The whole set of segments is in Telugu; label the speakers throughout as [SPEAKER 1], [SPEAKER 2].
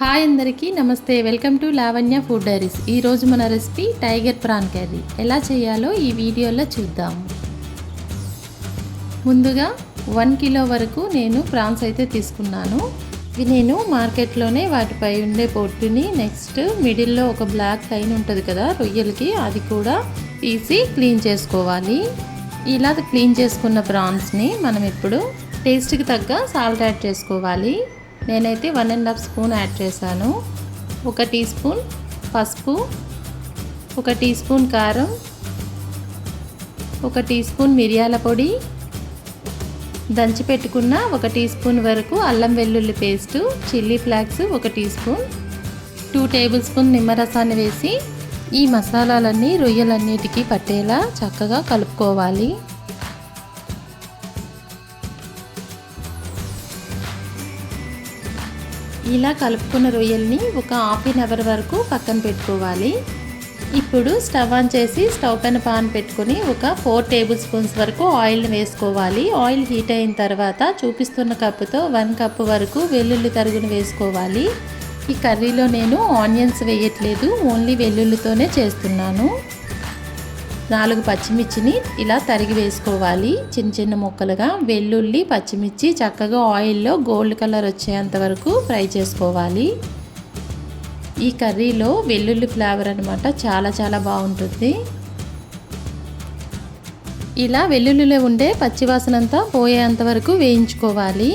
[SPEAKER 1] హాయ్ అందరికీ నమస్తే. Welcome to Lavanya food diaries. ఈరోజు మన రెసిపీ టైగర్ ప్రాన్ కర్రీ. ఎలా చేయాలో ఈ వీడియోలో చూద్దాం. ముందుగా 1 కిలో వరకు నేను ప్రాన్స్ అయితే తీసుకున్నాను. ఇవి నేను మార్కెట్లోనే వాటిపై ఉండే పొట్టుని, నెక్స్ట్ మిడిల్లో ఒక బ్లాక్ లైన్ ఉంటుంది కదా రొయ్యలకి, అది కూడా తీసి క్లీన్ చేసుకోవాలి. ఇలా క్లీన్ చేసుకున్న ప్రాన్స్ని మనం ఇప్పుడు టేస్ట్కి తగ్గ సాల్ట్ యాడ్ చేసుకోవాలి. నేనైతే 1.5 స్పూన్ యాడ్ చేశాను. 1 టీ స్పూన్ పసుపు, 1 టీ స్పూన్ కారం, 1 టీ స్పూన్ మిరియాల పొడి, దంచి పెట్టుకున్న 1 టీ స్పూన్ వరకు అల్లం వెల్లుల్లి paste, chilli flakes 1 teaspoon, 2 tablespoon నిమ్మరసాన్ని వేసి ఈ మసాలాలన్నీ రొయ్యలన్నిటికీ పట్టేలా చక్కగా కలుపుకోవాలి. ఇలా కలుపుకున్న రొయ్యల్ని ఒక ½ అవర్ వరకు పక్కన పెట్టుకోవాలి. ఇప్పుడు స్టవ్ ఆన్ చేసి స్టవ్ పైన పాన్ పెట్టుకొని ఒక 4 టేబుల్ స్పూన్స్ వరకు ఆయిల్ని వేసుకోవాలి. ఆయిల్ హీట్ అయిన తర్వాత చూపిస్తున్న కప్పుతో 1 కప్పు వరకు వెల్లుల్లి తరుగును వేసుకోవాలి. ఈ కర్రీలో నేను ఆనియన్స్ వేయట్లేదు, ఓన్లీ వెల్లుల్లితోనే చేస్తున్నాను. 4 పచ్చిమిర్చిని ఇలా తరిగి వేసుకోవాలి చిన్న చిన్న ముక్కలుగా. వెల్లుల్లి, పచ్చిమిర్చి చక్కగా ఆయిల్లో గోల్డ్ కలర్ వచ్చేంత వరకు ఫ్రై చేసుకోవాలి. ఈ కర్రీలో వెల్లుల్లి ఫ్లేవర్ అనమాట చాలా బాగుంటుంది. ఇలా వెల్లుల్లిలో ఉండే పచ్చివాసన అంతా పోయేంత వరకు వేయించుకోవాలి.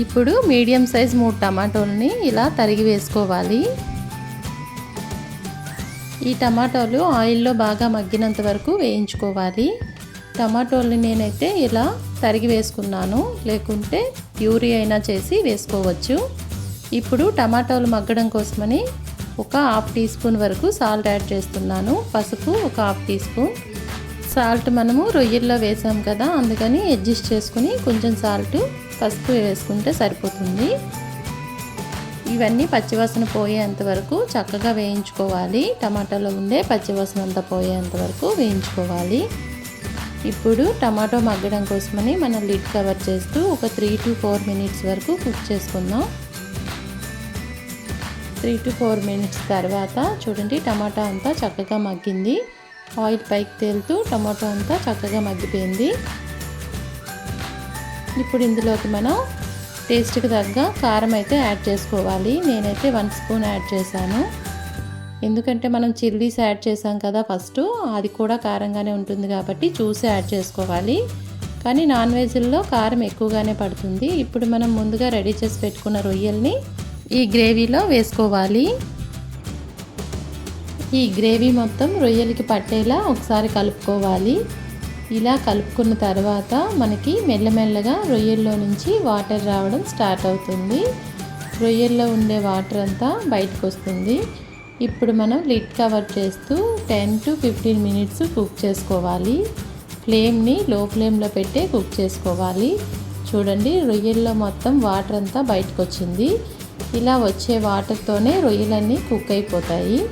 [SPEAKER 1] ఇప్పుడు మీడియం సైజ్ 3 టమాటోల్ని ఇలా తరిగి వేసుకోవాలి. ఈ టమాటోలు ఆయిల్లో బాగా మగ్గినంత వరకు వేయించుకోవాలి. టమాటోల్ని నేనైతే ఇలా తరిగి వేసుకున్నాను, లేకుంటే ప్యూరీ అయినా చేసి వేసుకోవచ్చు. ఇప్పుడు టమాటోలు మగ్గడం కోసమని ఒక ½ టీ స్పూన్ వరకు సాల్ట్ యాడ్ చేస్తున్నాను. పసుపు ఒక ½ టీ స్పూన్. సాల్ట్ మనము రొయ్యల్లో వేసాం కదా, అందుకని అడ్జస్ట్ చేసుకుని కొంచెం సాల్ట్, పసుపు వేసుకుంటే సరిపోతుంది. ఇవన్నీ పచ్చివాసన పోయేంత వరకు చక్కగా వేయించుకోవాలి. టమాటాలో ఉండే పచ్చివాసన అంతా పోయేంత వరకు వేయించుకోవాలి. ఇప్పుడు టమాటో మగ్గడం కోసమని మనం లిడ్ కవర్ చేస్తూ ఒక 3 to 4 మినిట్స్ వరకు కుక్ చేసుకుందాం. 3 to 4 మినిట్స్ తర్వాత చూడండి, టమాటా అంతా చక్కగా మగ్గింది. ఆయిల్ పైకి తేలుతూ టమాటో అంతా చక్కగా మగ్గిపోయింది. ఇప్పుడు ఇందులోకి మనం టేస్ట్కి తగ్గ కారం అయితే యాడ్ చేసుకోవాలి. నేనైతే 1 స్పూన్ యాడ్ చేశాను, ఎందుకంటే మనం చిల్లీస్ యాడ్ చేసాం కదా ఫస్ట్, అది కూడా కారంగానే ఉంటుంది కాబట్టి చూసి యాడ్ చేసుకోవాలి. కానీ నాన్ వెజ్లో కారం ఎక్కువగానే పడుతుంది. ఇప్పుడు మనం ముందుగా రెడీ చేసి పెట్టుకున్న రొయ్యల్ని ఈ గ్రేవీలో వేసుకోవాలి. ఈ గ్రేవీ మొత్తం రొయ్యలకి పట్టేలా ఒకసారి కలుపుకోవాలి. ఇలా కలుపుకున్న తర్వాత మనకి మెల్లమెల్లగా రొయ్యల్లో నుంచి వాటర్ రావడం స్టార్ట్ అవుతుంది. రొయ్యల్లో ఉండే వాటర్ అంతా బయటకు వస్తుంది. ఇప్పుడు మనం లిడ్ కవర్ చేస్తూ 10 to 15 మినిట్స్ కుక్ చేసుకోవాలి. ఫ్లేమ్ని లో ఫ్లేమ్లో పెట్టే కుక్ చేసుకోవాలి. చూడండి, రొయ్యల్లో మొత్తం వాటర్ అంతా బయటకు వచ్చింది. ఇలా వచ్చే వాటర్తోనే రొయ్యలన్నీ కుక్ అయిపోతాయి.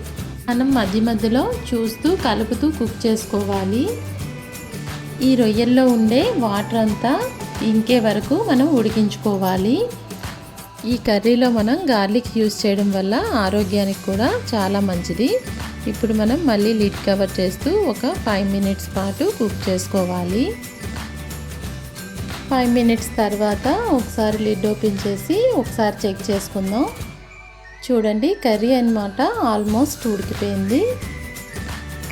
[SPEAKER 1] మనం మధ్య మధ్యలో చూస్తూ కలుపుతూ కుక్ చేసుకోవాలి. ఈ రొయ్యల్లో ఉండే వాటర్ అంతా ఇంకే వరకు మనం ఉడికించుకోవాలి. ఈ కర్రీలో మనం గార్లిక్ యూస్ చేయడం వల్ల ఆరోగ్యానికి కూడా చాలా మంచిది. ఇప్పుడు మనం మళ్ళీ లిడ్ కవర్ చేస్తూ ఒక 5 మినిట్స్ పాటు కుక్ చేసుకోవాలి. 5 మినిట్స్ తర్వాత ఒకసారి లిడ్ ఓపెన్ చేసి ఒకసారి చెక్ చేసుకుందాం. చూడండి, కర్రీ అన్నమాట ఆల్మోస్ట్ ఉడికిపోయింది.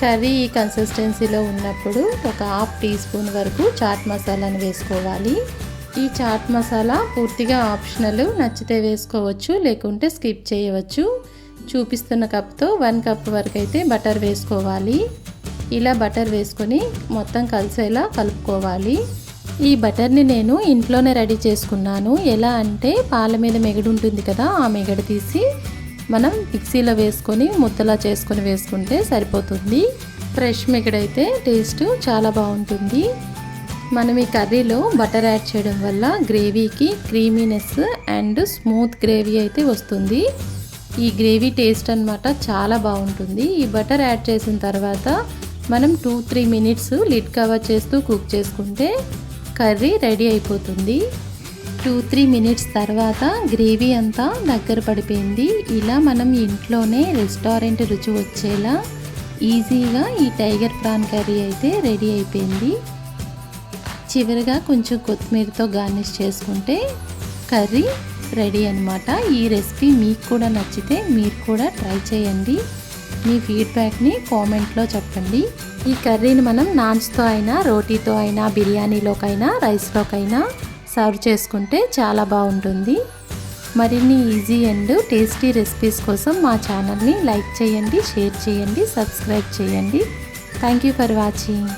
[SPEAKER 1] కర్రీ ఈ కన్సిస్టెన్సీలో ఉన్నప్పుడు ఒక ½ టీ స్పూన్ వరకు చాట్ మసాలాను వేసుకోవాలి. ఈ చాట్ మసాలా పూర్తిగా ఆప్షనల్, నచ్చితే వేసుకోవచ్చు, లేకుంటే స్కిప్ చేయవచ్చు. చూపిస్తున్న కప్తో 1 కప్ వరకు అయితే బటర్ వేసుకోవాలి. ఇలా బటర్ వేసుకొని మొత్తం కలిసేలా కలుపుకోవాలి. ఈ బటర్ని నేను ఇంట్లోనే రెడీ చేసుకున్నాను. ఎలా అంటే పాల మీద మెగడు ఉంటుంది కదా, ఆ మెగడు తీసి మనం మిక్సీలో వేసుకొని ముద్దలా చేసుకొని వేసుకుంటే సరిపోతుంది. ఫ్రెష్ మెగడైతే టేస్ట్ చాలా బాగుంటుంది. మనం ఈ కర్రీలో బటర్ యాడ్ చేయడం వల్ల గ్రేవీకి క్రీమీనెస్ అండ్ స్మూత్ గ్రేవీ అయితే వస్తుంది. ఈ గ్రేవీ టేస్ట్ అన్నమాట చాలా బాగుంటుంది. ఈ బటర్ యాడ్ చేసిన తర్వాత మనం 2-3 మినిట్స్ లిడ్ కవర్ చేస్తూ కుక్ చేసుకుంటే కర్రీ రెడీ అయిపోతుంది. 2-3 మినిట్స్ తర్వాత గ్రేవీ అంతా దగ్గర పడిపోయింది. ఇలా మనం ఇంట్లోనే రెస్టారెంట్ రుచి వచ్చేలా ఈజీగా ఈ టైగర్ ప్రాన్ కర్రీ అయితే రెడీ అయిపోయింది. చివరిగా కొంచెం కొత్తిమీరతో గార్నిష్ చేసుకుంటే కర్రీ రెడీ అన్నమాట. ఈ రెసిపీ మీకు కూడా నచ్చితే మీరు కూడా ట్రై చేయండి. మీ ఫీడ్బ్యాక్ని కామెంట్లో చెప్పండి. ఈ కర్రీని మనం నాన్స్తో అయినా, రోటీతో అయినా, బిర్యానీలోకైనా, రైస్లోకైనా సర్వ్ చేసుకుంటే చాలా బాగుంటుంది. మరిన్ని ఈజీ అండ్ టేస్టీ రెసిపీస్ కోసం మా ఛానల్ని లైక్ చేయండి, షేర్ చేయండి, సబ్స్క్రైబ్ చేయండి. Thank you for watching.